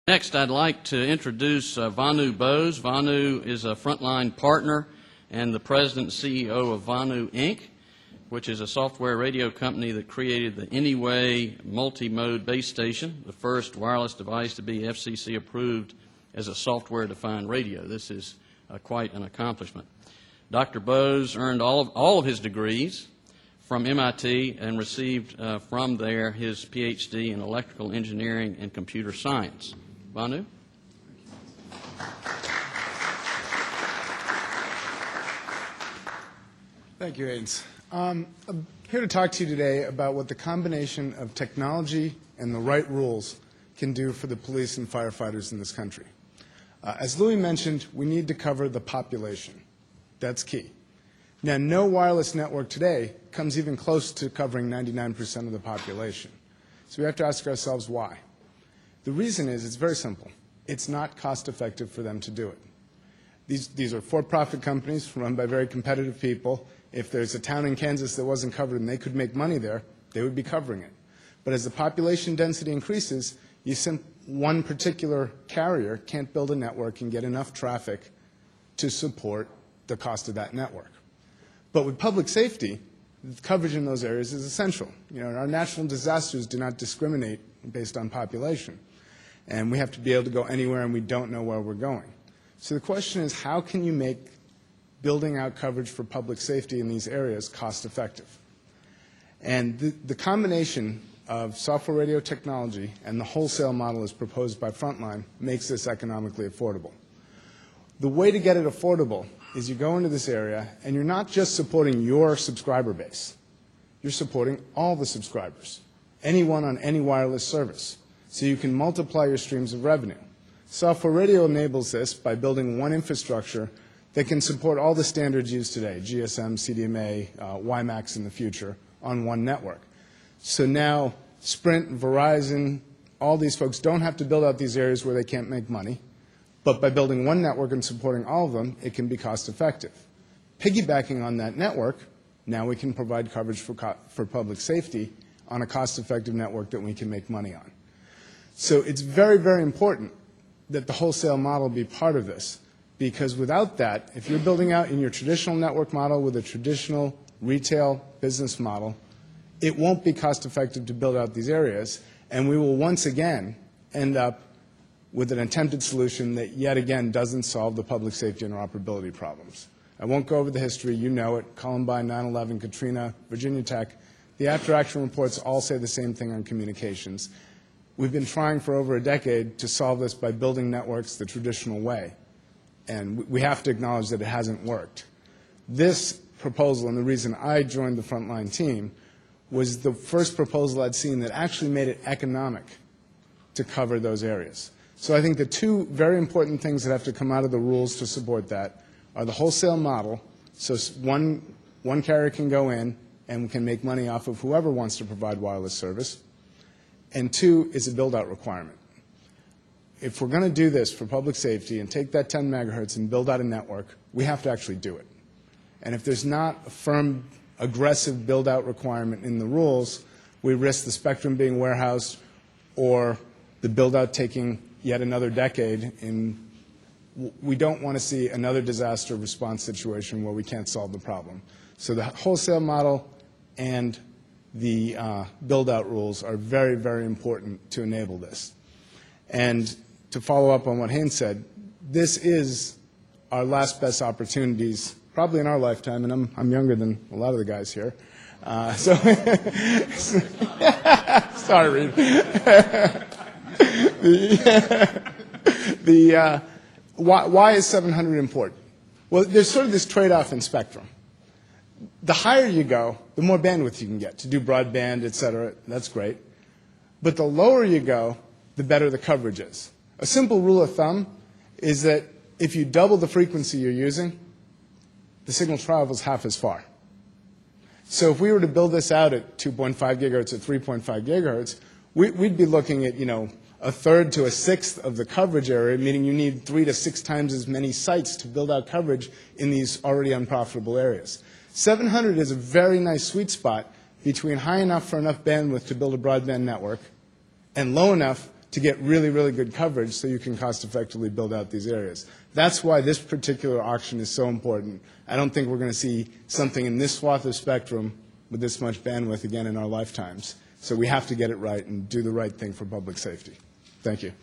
Next, I'd like to introduce Vanu Bose. Vanu is a Frontline partner and the president and CEO of Vanu, Inc., which is a software radio company that created the Anyway multi-mode base station, the first wireless device to be FCC approved as a software-defined radio. This is quite an accomplishment. Dr. Bose earned all of his degrees from MIT and received from there his PhD in electrical engineering and computer science. Vanu? Thank you, Ains. I'm here to talk to you today about what the combination of technology and the right rules can do for the police and firefighters in this country. As Louis mentioned, we need to cover the population. That's key. Now, no wireless network today comes even close to covering 99% of the population. So we have to ask ourselves why. The reason is it's very simple. It's not cost effective for them to do it. These are for-profit companies run by very competitive people. If there's a town in Kansas that wasn't covered and they could make money there, they would be covering it. But as the population density increases, one particular carrier can't build a network and get enough traffic to support the cost of that network. But with public safety, coverage in those areas is essential. Our natural disasters do not discriminate based on population. And we have to be able to go anywhere, and we don't know where we're going. So the question is, how can you make building out coverage for public safety in these areas cost effective? And the combination of software radio technology and the wholesale model as proposed by Frontline makes this economically affordable. The way to get it affordable is you go into this area, and you're not just supporting your subscriber base. You're supporting all the subscribers, anyone on any wireless service. So you can multiply your streams of revenue. Software radio enables this by building one infrastructure that can support all the standards used today, GSM, CDMA, WiMAX in the future, on one network. So now Sprint, Verizon, all these folks don't have to build out these areas where they can't make money. But by building one network and supporting all of them, it can be cost effective. Piggybacking on that network, now we can provide coverage for public safety on a cost-effective network that we can make money on. So it's very, very important that the wholesale model be part of this, because without that, if you're building out in your traditional network model with a traditional retail business model, it won't be cost-effective to build out these areas, and we will once again end up with an attempted solution that yet again doesn't solve the public safety interoperability problems. I won't go over the history. You know it. Columbine, 9/11, Katrina, Virginia Tech. The after-action reports all say the same thing on communications. We've been trying for over a decade to solve this by building networks the traditional way, and we have to acknowledge that it hasn't worked. This proposal, and the reason I joined the Frontline team, was the first proposal I'd seen that actually made it economic to cover those areas. So I think the two very important things that have to come out of the rules to support that are the wholesale model, so one carrier can go in and can make money off of whoever wants to provide wireless service, and two is a build-out requirement. If we're going to do this for public safety and take that 10 megahertz and build out a network, we have to actually do it. And if there's not a firm, aggressive build-out requirement in the rules, we risk the spectrum being warehoused or the build-out taking yet another decade. We don't want to see another disaster response situation where we can't solve the problem. So the wholesale model and the build-out rules are very, very important to enable this. And to follow up on what Haynes said, this is our last best opportunities, probably in our lifetime, and I'm younger than a lot of the guys here. Sorry, Reed. Why is 700 important? Well, there's sort of this trade-off in spectrum. The higher you go, the more bandwidth you can get to do broadband, et cetera. That's great. But the lower you go, the better the coverage is. A simple rule of thumb is that if you double the frequency you're using, the signal travels half as far. So if we were to build this out at 2.5 gigahertz or 3.5 gigahertz, we'd be looking at, a third to a sixth of the coverage area, meaning you need 3 to 6 times as many sites to build out coverage in these already unprofitable areas. 700 is a very nice sweet spot between high enough for enough bandwidth to build a broadband network and low enough to get really, really good coverage so you can cost-effectively build out these areas. That's why this particular auction is so important. I don't think we're going to see something in this swath of spectrum with this much bandwidth again in our lifetimes. So we have to get it right and do the right thing for public safety. Thank you.